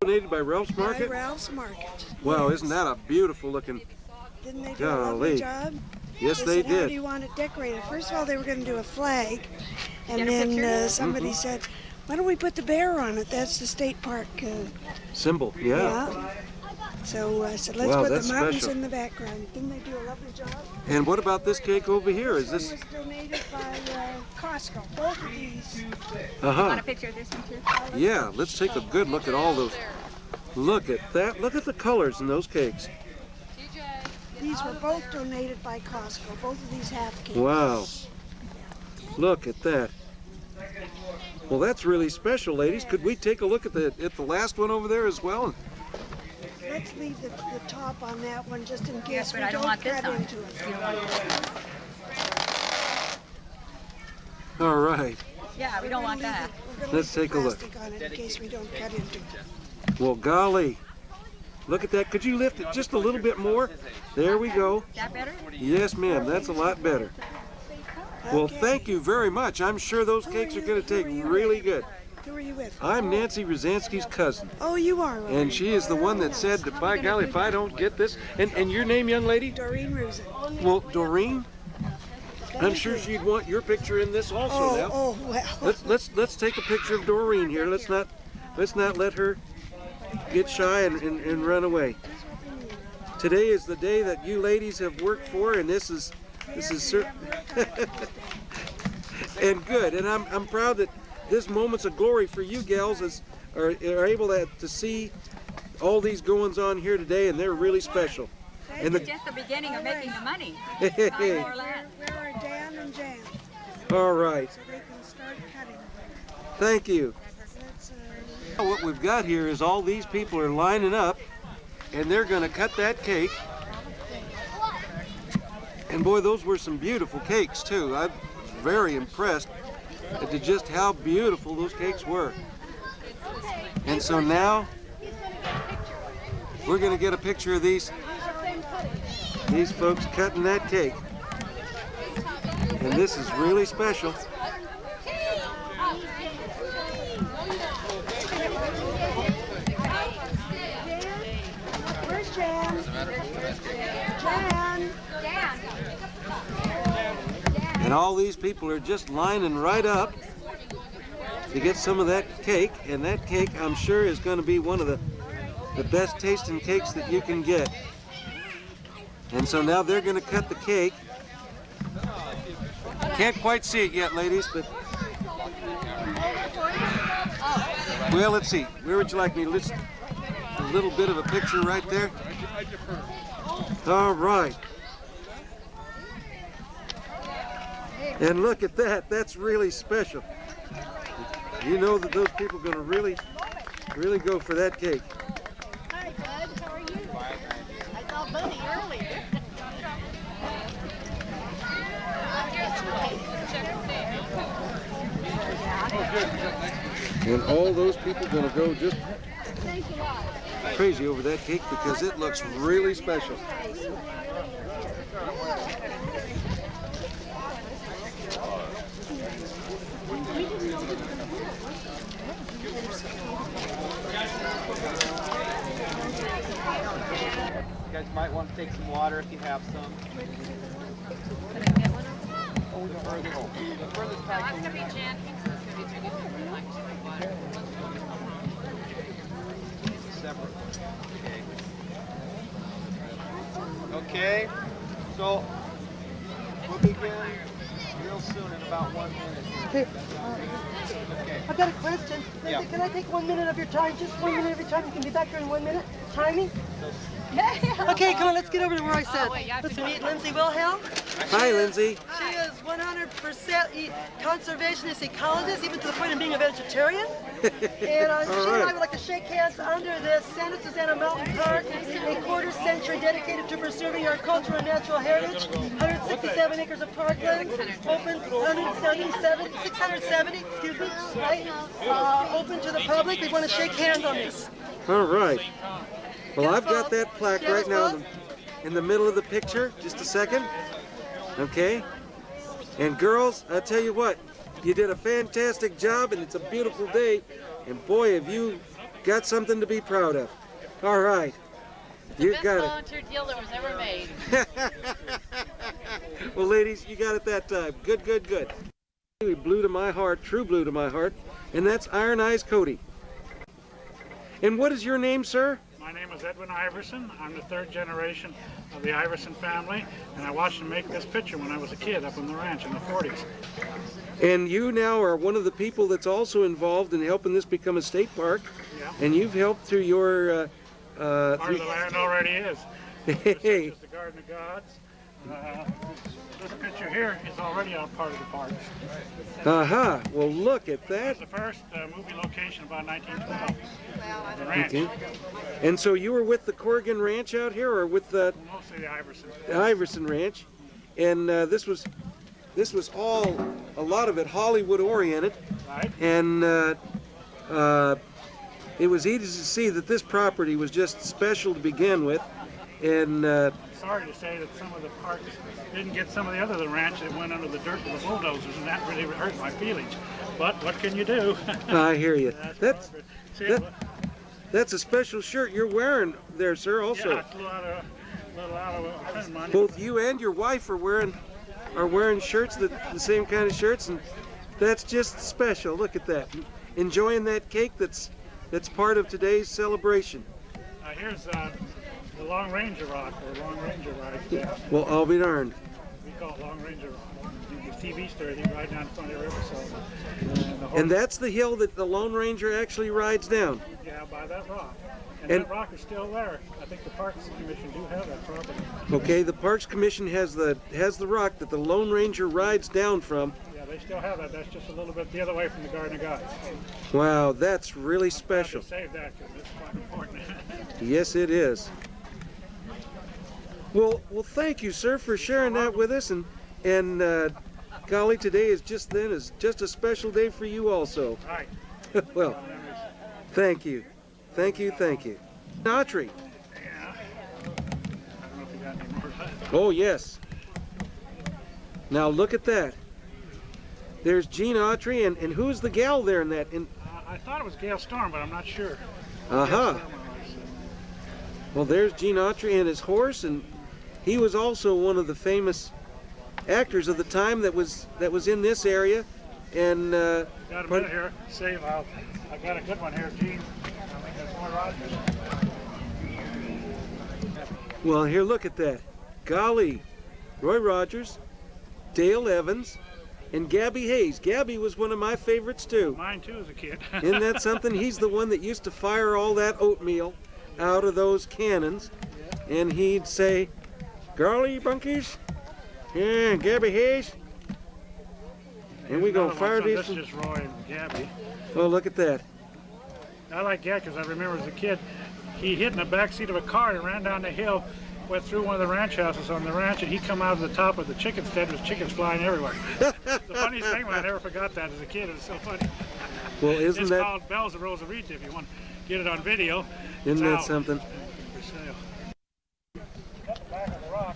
Donated by Ralph's Market? By Ralph's Market. Wow, yes. Isn't that a beautiful looking... Didn't they do a lovely job? Yes, they said, how did. do you want it decorated? First of all, they were going to do a flag, and then somebody said, why don't we put the bear on it? That's the state park symbol, yeah. So I said, let's put the mountains in the background. Didn't they do a lovely job? And what about this cake over here? Is this... was donated by Costco. Both of these. Want a picture of this one too? Yeah, let's take a good look at all those. Look at that. Look at the colors in those cakes. These were both donated by Costco. Both of these half cakes. Wow. Look at that. Well, that's really special, ladies. Could we take a look at the last one over there as well? Let's leave the top on that one just in case we I don't cut into it. All right. Yeah, we don't want that. Let's take a look. On it in case we don't cut into it. Well, golly. Look at that. Could you lift it just a little bit more? There we go. Is that better? Yes, ma'am. That's a lot better. Well, thank you very much. I'm sure those cakes are going to take really good. Who are you with? I'm Nancy Rosansky's cousin. Oh, you are. And she is the one that said that, by golly, if I don't get this... And your name, young lady? Doreen Rusin. Well, Doreen, I'm sure she'd want your picture in this also now. Oh, well. Let's take a picture of Doreen here. Let's not let her get shy and run away. Today is the day that you ladies have worked for, and this is certain and good. And I'm proud that this moment's of glory for you gals are able to see all these goings on here today, and they're really special. And it's just the beginning of making the money. Where are Dan and Jan? All right. So they can start cutting. Thank you. What we've got here is all these people are lining up, and they're going to cut that cake. And boy, those were some beautiful cakes too. I was very impressed at just how beautiful those cakes were. And so now we're going to get a picture of these folks cutting that cake. And this is really special. Where's Jan? Jan. And all these people are just lining right up to get some of that cake. And that cake, I'm sure, is going to be one of the best tasting cakes that you can get. And so now they're going to cut the cake. Can't quite see it yet, ladies, but... Well, let's see. Where would you like me to list a little bit of a picture right there? All right. And look at that. That's really special. You know that those people are going to really go for that cake. Hi, Bud. How are you? I saw Buddy earlier. And all those people are going to go just crazy over that cake because it looks really special. You guys might want to take some water if you have some. Oh, the furthest back. That's going to be Jan Hinkston's going to be taking water. Separate. Okay. So we'll begin real soon in about 1 minute. Okay. Okay. I've got a question. Yeah. Can I take 1 minute of your time? Just 1 minute every time. You can be back here in 1 minute. Timing? Okay, come on, let's get over to where I said. Let's meet Lindsay Wilhelm. Hi, Lindsay. She is 100% conservationist ecologist, even to the point of being a vegetarian. And she and I would like to shake hands under this Santa Susana Mountain Park, a quarter-century dedicated to preserving our cultural and natural heritage. 167 acres of parkland, open 670, excuse me, right? Open to the public. We want to shake hands on this. All right. Well, I've got that plaque right now in the middle of the picture. Just a second. Okay. And girls, I tell you what, you did a fantastic job, and it's a beautiful day. And boy, have you got something to be proud of. All right. You Best got it. volunteer deal that was ever made. Well, ladies, you got it that time. Good, good, good. Blue to my heart, true blue to my heart, and that's Iron Eyes Cody. And what is your name, sir? My name is Edwin Iverson. I'm the third generation of the Iverson family, and I watched them make this picture when I was a kid up on the ranch in the 40s. And you now are one of the people that's also involved in helping this become a state park. Yeah. And you've helped through your... Part of the land already is. This is the Garden of Gods. This picture here is already a part of the park. Aha, well look at It that. was the first movie location about 1912. The ranch. Okay. And so you were with the Corrigan Ranch out here, or with the Mostly the Iverson. Iverson Ranch? And this was all, a lot of it Hollywood oriented. Right. And it was easy to see that this property was just special to begin with. And Sorry to say that some of the parks didn't get some of the other the ranch that went under the dirt with the bulldozers, and that really hurt my feelings. But what can you do? I hear you. That's That's a special shirt you're wearing there, sir, also. yeah, it's a little out of a friend of mine. Both you and your wife are wearing shirts, the same kind of shirts, and that's just special. Look at that. Enjoying that cake that's part of today's celebration. Here's the Long Ranger Rock, or Long Ranger Ride. Well, I'll be darned. We call it Long Ranger Rock. The TV star, they ride down in front of the river, so. And that's the hill that the Lone Ranger actually rides down. Yeah, by that rock. And And- that rock is still there. I think the Parks Commission do have that property. Okay, the Parks Commission has the rock that the Lone Ranger rides down from. Yeah, they still have that. That's just a little bit the other way from the Garden of Gods. Wow, that's really Glad special. to save that because it's quite important. Yes, it is. Well, thank you, sir, for sharing that with us. And golly, today is just a special day for you also. Right. Well, thank you, thank you, thank you. Autry. Yeah. I don't know if you got any more. Oh yes. Now look at that. There's Gene Autry, and who's the gal there in that? I thought it was Gail Storm, but I'm not sure. Aha. Gail Storm was, Well, there's Gene Autry and his horse, and he was also one of the famous actors of the time that was in this area. And got a minute here. Save. I got a good one here, Gene. I think that's Roy Rogers. well, here, look at that. Golly, Roy Rogers, Dale Evans, and Gabby Hayes. Gabby was one of my favorites too. Mine too as a kid. Isn't that something? He's the one that used to fire all that oatmeal out of those cannons, and he'd say, "Golly, bunkies, yeah, Gabby Hayes." And we gonna fire these. This is just Roy and Gabby. Oh, look at that. I like Gabby because I remember as a kid, he hid in the back seat of a car and ran down the hill, went through one of the ranch houses on the ranch, and he come out of the top of the chicken stand with chickens flying everywhere. The funniest thing, I never forgot that as a kid. It was so funny. Well, isn't It's that called Bells of Rosarita if you want to get it on video. isn't It's that out something? for sale.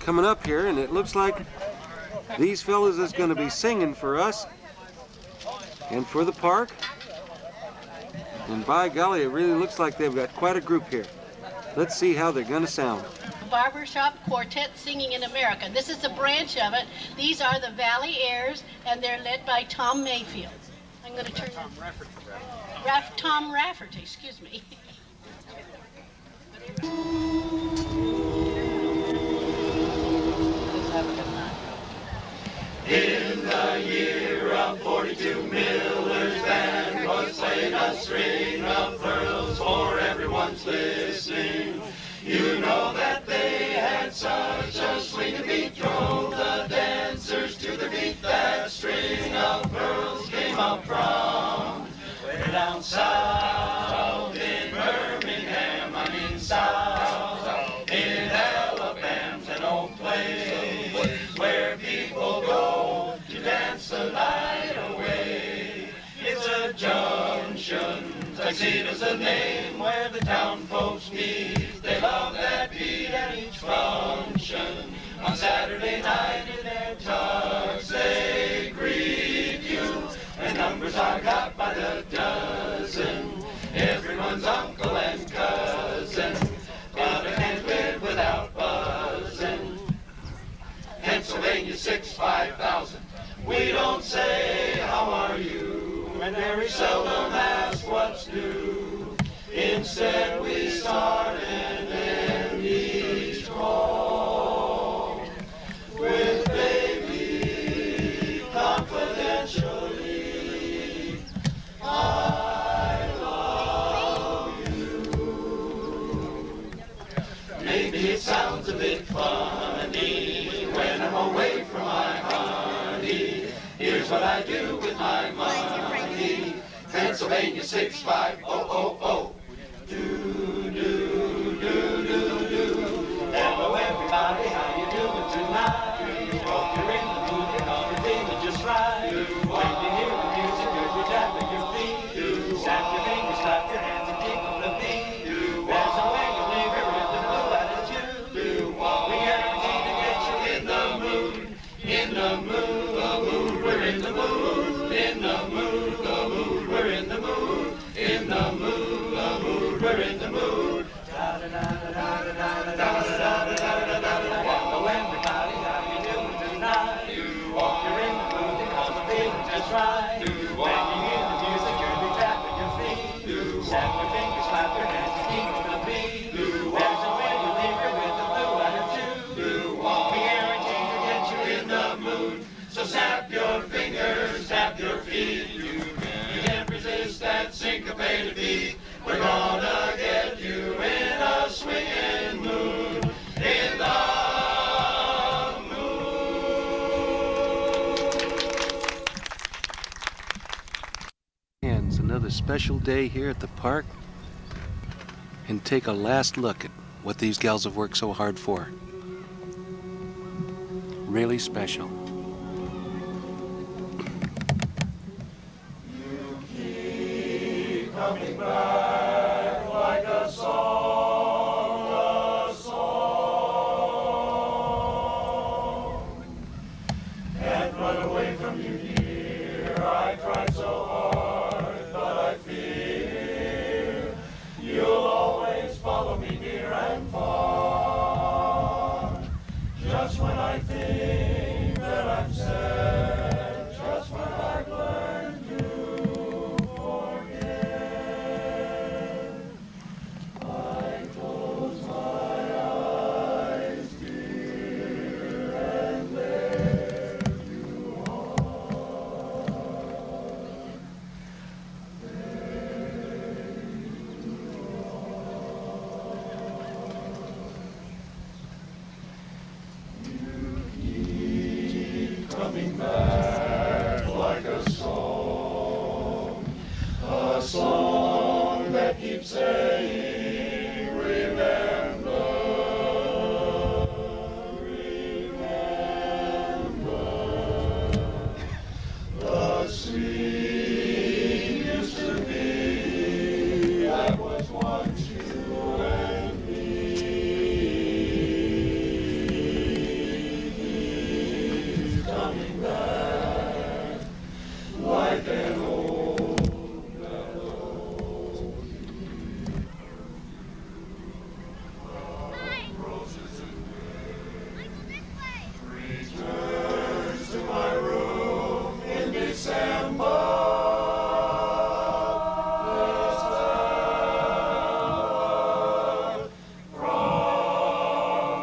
Coming up here, and it looks like these fellas is going to be singing for us and for the park. And by golly, it really looks like they've got quite a group here. Let's see how they're going to sound. Barbershop Quartet Singing in America. This is a branch of it. These are the Valley Airs, and they're led by Tom Mayfield. I'm going to turn... Tom Rafferty, excuse me. In the year of 42, Miller's band was playing a string of pearls for everyone's listening. You know that they had such a swinging beat, drove the dancers to their beat. That string of pearls came up from way down south in Birmingham. I mean south in Alabama's an old place where people go to dance the night away. It's a junction, Tuxedo's the name, where the town folks meet. They love that beat at each function. On Saturday night in their tux they greet you, and numbers are got by the dozen. Everyone everyone's uncle and cousin, but I can't live without buzzing. Pennsylvania 65000. We don't say how are you, and very seldom ask what's new. Instead we start and end each call with baby confidentially. I love you. Maybe it sounds a bit funny when I'm away from my honey. Here's what I do with my money. Pennsylvania 65000. Do, do, do, do, do. Hello everybody, how you doing tonight? Hope you're in the mood because you're feeling just right. When you hear the music, you're tapping your feet. Snap your fingers, clap your hands, and keep on the beat. There's a way you leave her with the blue attitude. We guarantee to get you in the mood. In the mood, we're in the mood. In the mood, we're in the mood. In the mood, we're in the mood. Hello everybody, how you doing tonight? Hope you're in the mood because I'm feeling just right. When you hear the music, you'll be tapping your feet. Snap your fingers, clap your hands, and keep on the beat. There's a way you leave her with the blue attitude. We guarantee to get you in the mood. So snap your fingers, snap your feet. You can't resist that syncopated beat. We're gonna get you in a swinging mood. In the And it's another special day here at the park, and take a last look at what these gals have worked so hard for. Really special. coming back like a song, a song. Can't run away from you, dear. I tried so hard, but I fear you'll always follow me near and far. Just when I think that I'm sad, just when I've learned to forget, I close my eyes, dear, and there you are. Coming back like a song that keeps saying, remember, remember, the scene used to be, that was once you and me. He's coming back like an old melody. Roses and returns to my room in December. From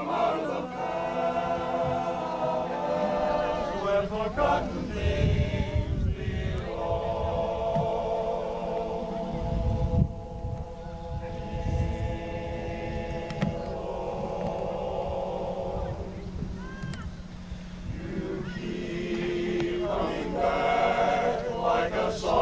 out of the past, where forgotten things belong. You keep coming back like a song.